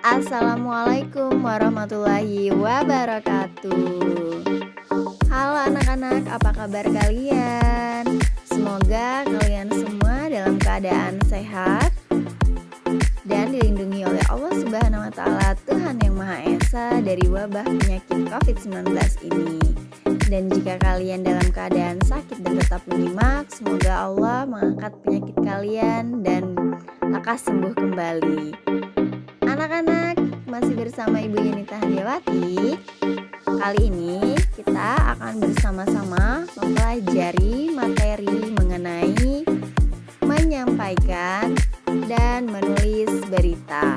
Assalamualaikum warahmatullahi wabarakatuh. Halo anak-anak, apa kabar kalian? Semoga kalian semua dalam keadaan sehat dan dilindungi oleh Allah Subhanahu wa taala, Tuhan yang Maha Esa, dari wabah penyakit COVID-19 ini. Dan jika kalian dalam keadaan sakit dan tetap menyimak, semoga Allah mengangkat penyakit kalian dan lekas sembuh kembali. Anak-anak, masih bersama Ibu Yunita Handiawati. Kali ini kita akan bersama-sama mempelajari materi mengenai menyampaikan dan menulis berita.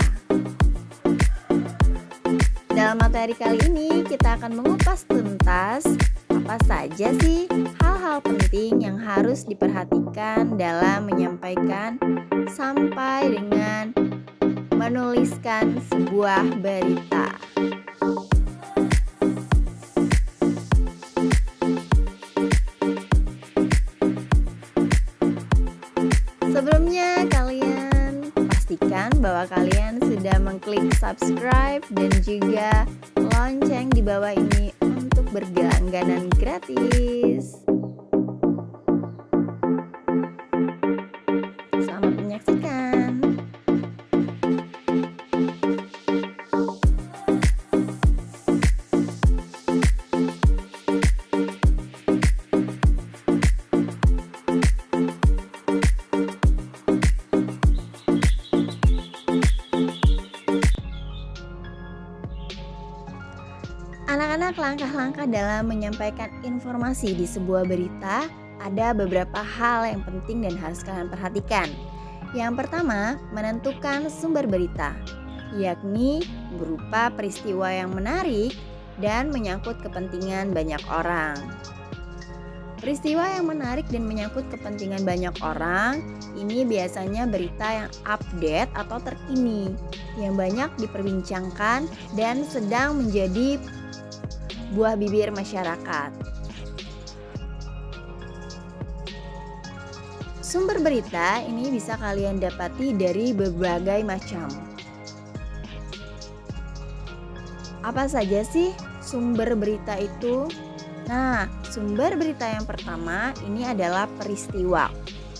Dalam materi kali ini kita akan mengupas tuntas apa saja sih hal-hal penting yang harus diperhatikan dalam menyampaikan sampai dengan menuliskan sebuah berita. Sebelumnya kalian pastikan bahwa kalian sudah mengklik subscribe dan juga lonceng di bawah ini untuk berlangganan gratis. Selamat menyaksikan. Anak-anak, langkah-langkah dalam menyampaikan informasi di sebuah berita ada beberapa hal yang penting dan harus kalian perhatikan. Yang pertama, menentukan sumber berita, yakni berupa peristiwa yang menarik dan menyangkut kepentingan banyak orang. Peristiwa yang menarik dan menyangkut kepentingan banyak orang ini biasanya berita yang update atau terkini, yang banyak diperbincangkan dan sedang menjadi buah bibir masyarakat. Sumber berita ini bisa kalian dapati dari berbagai macam. Apa saja sih sumber berita itu? Nah, sumber berita yang pertama ini adalah peristiwa.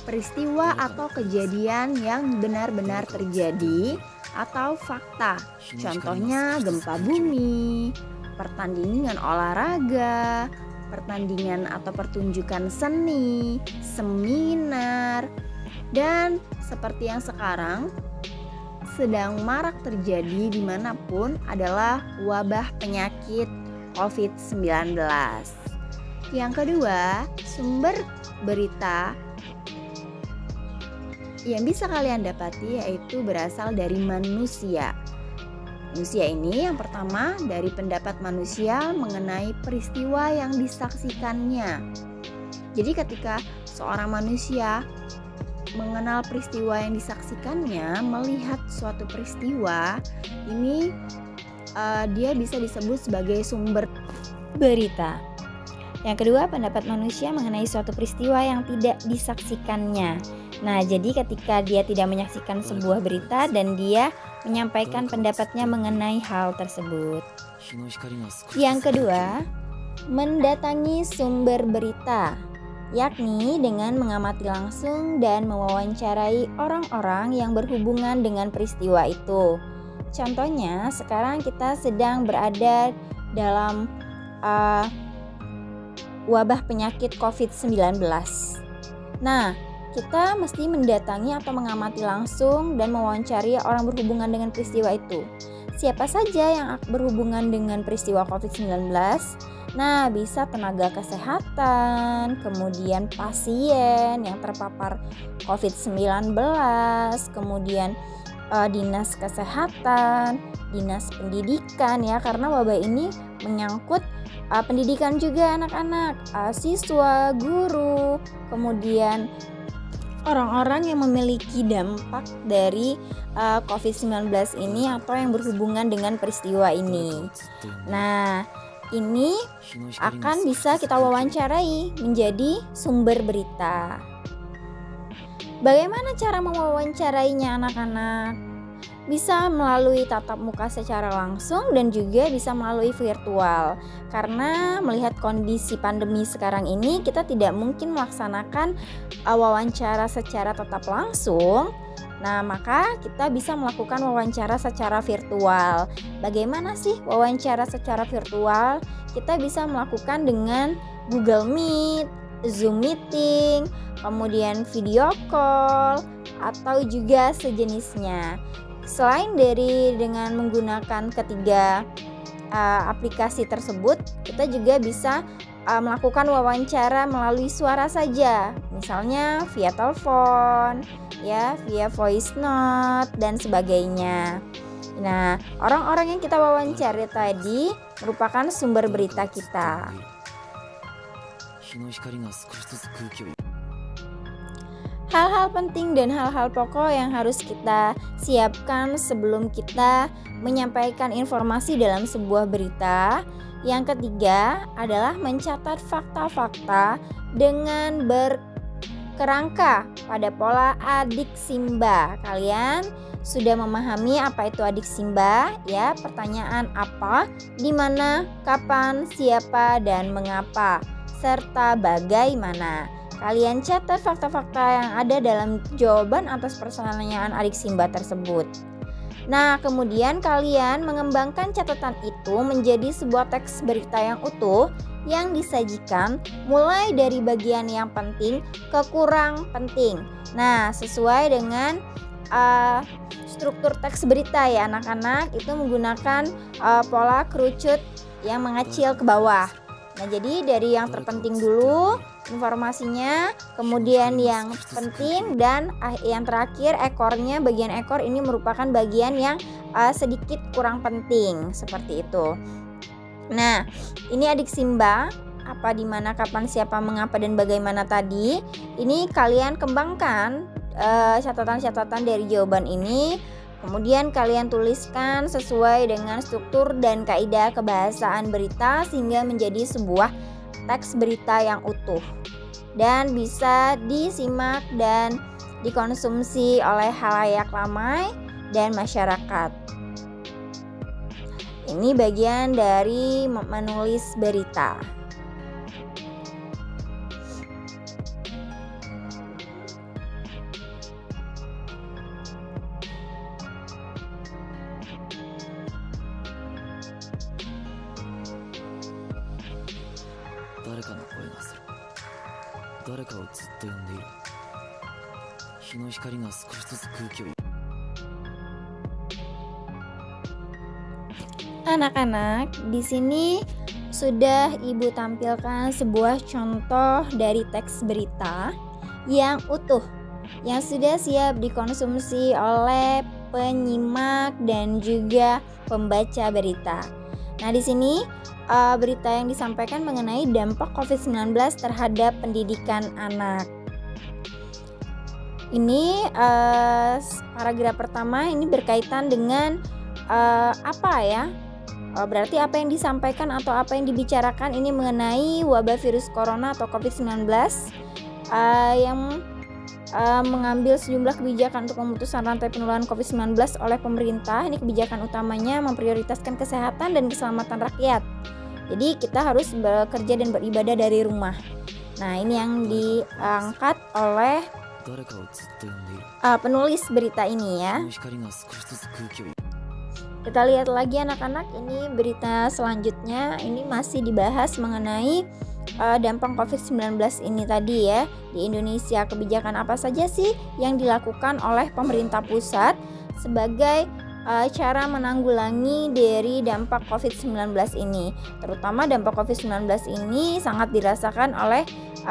Peristiwa atau kejadian yang benar-benar terjadi atau fakta. Contohnya gempa bumi, pertandingan olahraga, pertandingan atau pertunjukan seni, seminar, dan seperti yang sekarang sedang marak terjadi dimanapun adalah wabah penyakit COVID-19. Yang kedua, sumber berita yang bisa kalian dapati yaitu berasal dari manusia. Manusia ini yang pertama dari pendapat manusia mengenai peristiwa yang disaksikannya. Jadi ketika seorang manusia mengenal peristiwa yang disaksikannya, melihat suatu peristiwa, ini dia bisa disebut sebagai sumber berita. Yang kedua, pendapat manusia mengenai suatu peristiwa yang tidak disaksikannya. Nah, jadi ketika dia tidak menyaksikan sebuah berita dan dia menyampaikan pendapatnya mengenai hal tersebut. Yang kedua, mendatangi sumber berita, yakni dengan mengamati langsung dan mewawancarai orang-orang yang berhubungan dengan peristiwa itu. Contohnya, sekarang kita sedang berada dalam wabah penyakit COVID-19. Nah, kita mesti mendatangi atau mengamati langsung dan mewawancari orang berhubungan dengan peristiwa itu. Siapa saja yang berhubungan dengan peristiwa COVID-19? Nah, bisa tenaga kesehatan, kemudian pasien yang terpapar COVID-19, kemudian dinas kesehatan, dinas pendidikan ya, karena wabah ini menyangkut pendidikan juga anak-anak, siswa, guru, kemudian orang-orang yang memiliki dampak dari COVID-19 ini atau yang berhubungan dengan peristiwa ini. Nah, ini akan bisa kita wawancarai menjadi sumber berita. Bagaimana cara mewawancarainya anak-anak? bisa melalui tatap muka secara langsung dan juga bisa melalui virtual. Karena melihat kondisi pandemi sekarang ini, kita tidak mungkin melaksanakan wawancara secara tatap langsung. Nah, maka kita bisa melakukan wawancara secara virtual. Bagaimana sih wawancara secara virtual? Kita bisa melakukan dengan Google Meet, Zoom Meeting, kemudian video call, atau juga sejenisnya. Selain dari dengan menggunakan ketiga aplikasi tersebut, kita juga bisa melakukan wawancara melalui suara saja, misalnya via telepon, ya, via voice note dan sebagainya. Nah, orang-orang yang kita wawancara tadi merupakan sumber berita kita. Hal-hal penting dan hal-hal pokok yang harus kita siapkan sebelum kita menyampaikan informasi dalam sebuah berita. Yang ketiga adalah mencatat fakta-fakta dengan berkerangka pada pola adik simba. Kalian sudah memahami apa itu adik simba? Ya, pertanyaan apa, di mana, kapan, siapa, dan mengapa, serta bagaimana. Kalian catat fakta-fakta yang ada dalam jawaban atas pertanyaan adik simba tersebut. Nah, kemudian kalian mengembangkan catatan itu menjadi sebuah teks berita yang utuh yang disajikan mulai dari bagian yang penting ke kurang penting. Nah, sesuai dengan struktur teks berita ya anak-anak, itu menggunakan pola kerucut yang mengecil ke bawah. Nah, jadi dari yang terpenting dulu informasinya, kemudian yang penting, dan yang terakhir ekornya, bagian ekor ini merupakan bagian yang sedikit kurang penting, seperti itu. Nah, ini adik simba, apa, di mana, kapan, siapa, mengapa, dan bagaimana tadi. Ini kalian kembangkan catatan-catatan dari jawaban ini. Kemudian kalian tuliskan sesuai dengan struktur dan kaidah kebahasaan berita sehingga menjadi sebuah teks berita yang utuh dan bisa disimak dan dikonsumsi oleh khalayak ramai dan masyarakat. Ini bagian dari menulis berita. Anak-anak, di sini sudah Ibu tampilkan sebuah contoh dari teks berita yang utuh, yang sudah siap dikonsumsi oleh penyimak dan juga pembaca berita. Nah, di sini berita yang disampaikan mengenai dampak COVID-19 terhadap pendidikan anak. Ini paragraf pertama ini berkaitan dengan apa ya? Berarti apa yang disampaikan atau apa yang dibicarakan ini mengenai wabah virus corona atau COVID-19 yang mengambil sejumlah kebijakan untuk memutuskan rantai penularan COVID-19 oleh pemerintah. Ini kebijakan utamanya memprioritaskan kesehatan dan keselamatan rakyat. Jadi kita harus bekerja dan beribadah dari rumah. Nah, ini yang diangkat oleh penulis berita ini ya. Kita lihat lagi anak-anak, ini berita selanjutnya ini masih dibahas mengenai dampak COVID-19 ini tadi ya. Di Indonesia, kebijakan apa saja sih yang dilakukan oleh pemerintah pusat sebagai cara menanggulangi dari dampak COVID-19 ini. Terutama dampak COVID-19 ini sangat dirasakan oleh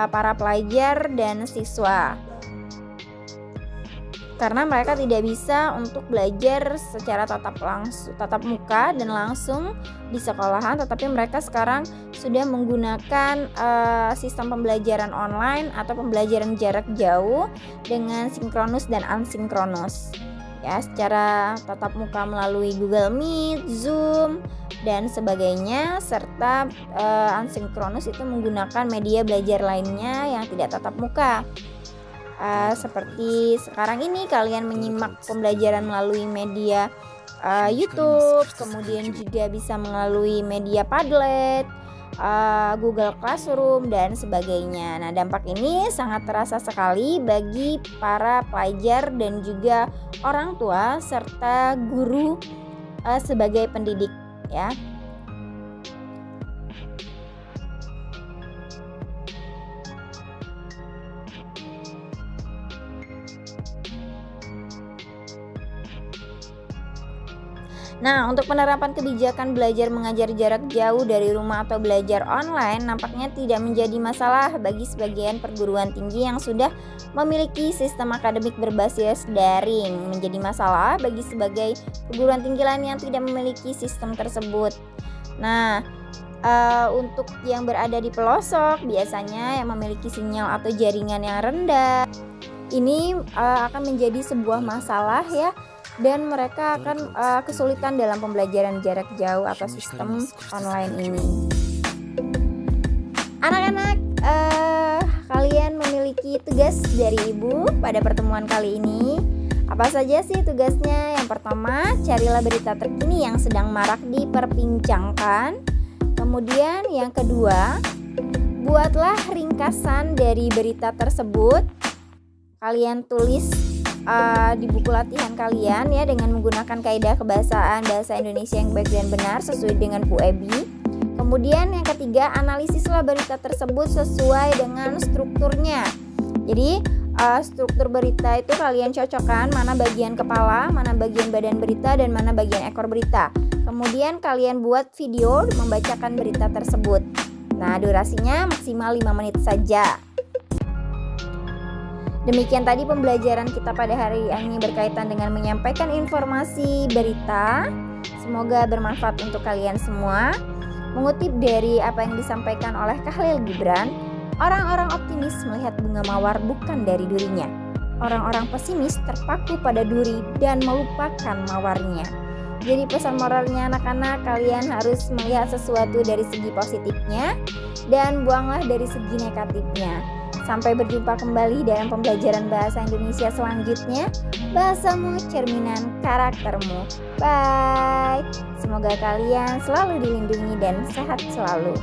para pelajar dan siswa. Karena mereka tidak bisa untuk belajar secara tatap muka dan langsung di sekolahan, tetapi mereka sekarang sudah menggunakan sistem pembelajaran online atau pembelajaran jarak jauh dengan sinkronus dan asinkronus. Ya, secara tatap muka melalui Google Meet, Zoom, dan sebagainya, serta asinkronus itu menggunakan media belajar lainnya yang tidak tatap muka. Seperti sekarang ini kalian menyimak pembelajaran melalui media YouTube, kemudian juga bisa melalui media Padlet, Google Classroom dan sebagainya. Nah, dampak ini sangat terasa sekali bagi para pelajar dan juga orang tua serta guru sebagai pendidik ya. Nah, untuk penerapan kebijakan belajar mengajar jarak jauh dari rumah atau belajar online nampaknya tidak menjadi masalah bagi sebagian perguruan tinggi yang sudah memiliki sistem akademik berbasis daring. Menjadi masalah bagi sebagai perguruan tinggi lain yang tidak memiliki sistem tersebut. Nah, untuk yang berada di pelosok biasanya yang memiliki sinyal atau jaringan yang rendah, ini akan menjadi sebuah masalah ya. Dan mereka akan kesulitan dalam pembelajaran jarak jauh atau sistem online ini. Anak-anak, kalian memiliki tugas dari ibu pada pertemuan kali ini. Apa saja sih tugasnya? Yang pertama, carilah berita terkini yang sedang marak diperbincangkan. Kemudian yang kedua, buatlah ringkasan dari berita tersebut. Kalian tulis di buku latihan kalian ya dengan menggunakan kaidah kebahasaan bahasa Indonesia yang baik dan benar sesuai dengan Bu Ebi. Kemudian yang ketiga, analisislah berita tersebut sesuai dengan strukturnya. Jadi struktur berita itu kalian cocokkan mana bagian kepala, mana bagian badan berita, dan mana bagian ekor berita. Kemudian kalian buat video membacakan berita tersebut. Nah, durasinya maksimal 5 menit saja. Demikian tadi pembelajaran kita pada hari ini berkaitan dengan menyampaikan informasi berita. Semoga bermanfaat untuk kalian semua. Mengutip dari apa yang disampaikan oleh Khalil Gibran, orang-orang optimis melihat bunga mawar bukan dari durinya. Orang-orang pesimis terpaku pada duri dan melupakan mawarnya. Jadi pesan moralnya anak-anak, kalian harus melihat sesuatu dari segi positifnya dan buanglah dari segi negatifnya. Sampai berjumpa kembali dalam pembelajaran bahasa Indonesia selanjutnya. Bahasamu cerminan karaktermu. Bye. Semoga kalian selalu dilindungi dan sehat selalu.